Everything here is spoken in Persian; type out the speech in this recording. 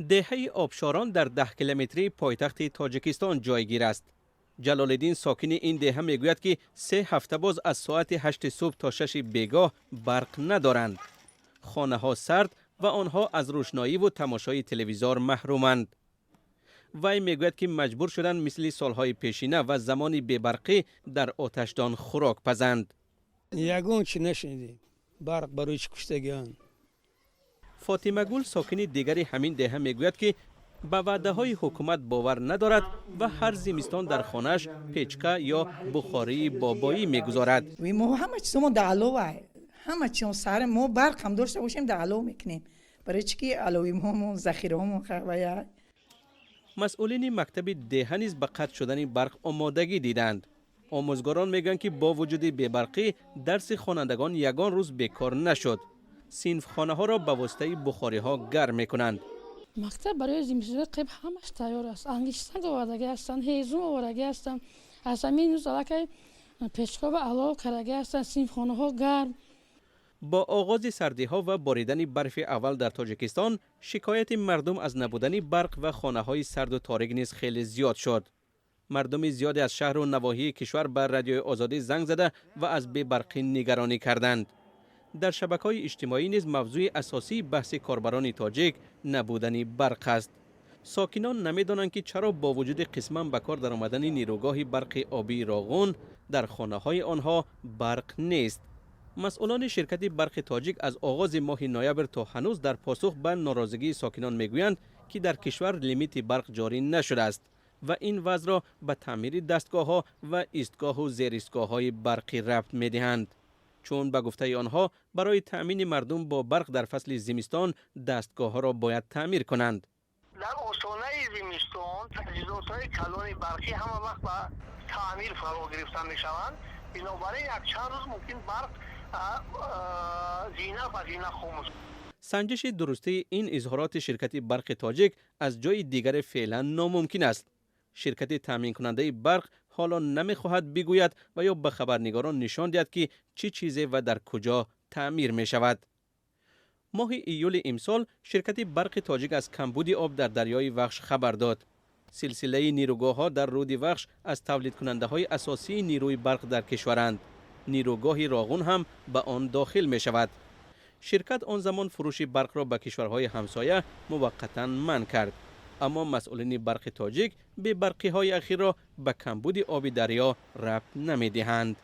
دهه آبشاران در 10 کیلومتری پایتخت تاجیکستان جایگیر است. جلال‌الدین ساکن این دهه میگوید که 3 هفته باز از ساعت 8 صبح تا 6 بیگاه برق ندارند. خانه ها سرد و آنها از روشنایی و تماشای تلویزیون محرومند. وی میگوید که مجبور شدند مثل سالهای پیشینه و زمانی بی‌برقی در آتشدان خوراک پزند. یگون چی نشنیدیم. برق برای کشتگان. فاطمه گل ساکن دیگری همین دهه میگوید که به وعده های حکومت باور ندارد و هر زمستان در خانهش پیچکه یا بخاری بابایی میگذارد. ما همه چیزمون دعلوه، همه چیز سر ما برق هم داشته باشیم دعلو میکنیم. برای چی که علوی ما ذخیره همون خواه. مسئولین مکتب دهه نیز به قطع شدن برق آمادگی دیدند. آموزگاران میگن که با وجود بی‌برقی درس خوانندگان یگان روز بیکار نشد. صنف خانه ها را به واسطه بخاری ها گرم میکنند. مکتب برای زمستان قیب همش تیار است. انگشتان آوردگی هستند، هیزم آوردگی هستند. از همین روز علاقه پیچکا و علاوه کردگی هستند. صنف خانه ها گرم. با آغاز سردی ها و باریدن برف اول در تاجیکستان، شکایت مردم از نبودن برق و خانه های سرد و تاریک نیز خیلی زیاد شد. مردم زیادی از شهر و نواحی کشور بر رادیوی آزادی زنگ زده و از بی‌برقی نگرانی کردند. در شبکه‌های اجتماعی نیز موضوع اساسی بحث کاربران تاجیک نبودن برق است. ساکنان نمی‌دانند که چرا با وجود قسما به کار درآمدن نیروگاه برق آبی راغون در خانه‌های آنها برق نیست. مسئولان شرکت برق تاجیک از آغاز ماه نوامبر تا هنوز در پاسخ به ناراضگی ساکنان میگویند که در کشور لیمیت برق جاری نشده است و این وضع را به تعمیر دستگاه‌ها و ایستگاه و زیر ایستگاه‌های برقی ربط می‌دهند. چون به گفته آنها برای تأمین مردم با برق در فصل زمستان دستگاه‌ها را باید تعمیر کنند. در آستانه زمستان تجهیزات‌های کلان برقی همه وقت به تعمیر فرا گرفته می‌شوند. بنابراین یک چند روز ممکن برق زینه به زینه خاموش. سنجش درستی این اظهارات شرکت برق تاجیک از جای دیگر فعلا ناممکن است. شرکت تامین کننده برق حالا نمیخواهد بگوید و یا به خبرنگاران نشان دهد که چه چیزی و در کجا تعمیر می شود. ماه ایول امسال شرکت برق تاجیک از کمبود آب در دریای وخش خبر داد. سلسله نیروگاه ها در رود وخش از تولید کننده های اساسی نیروی برق در کشورند. نیروگاه راغون هم به آن داخل می شود. شرکت آن زمان فروش برق را به کشورهای همسایه موقتا منع کرد. اما مسئولین برق تاجیک به برقی های اخیر را به کمبود آب دریا ربط نمی دهند.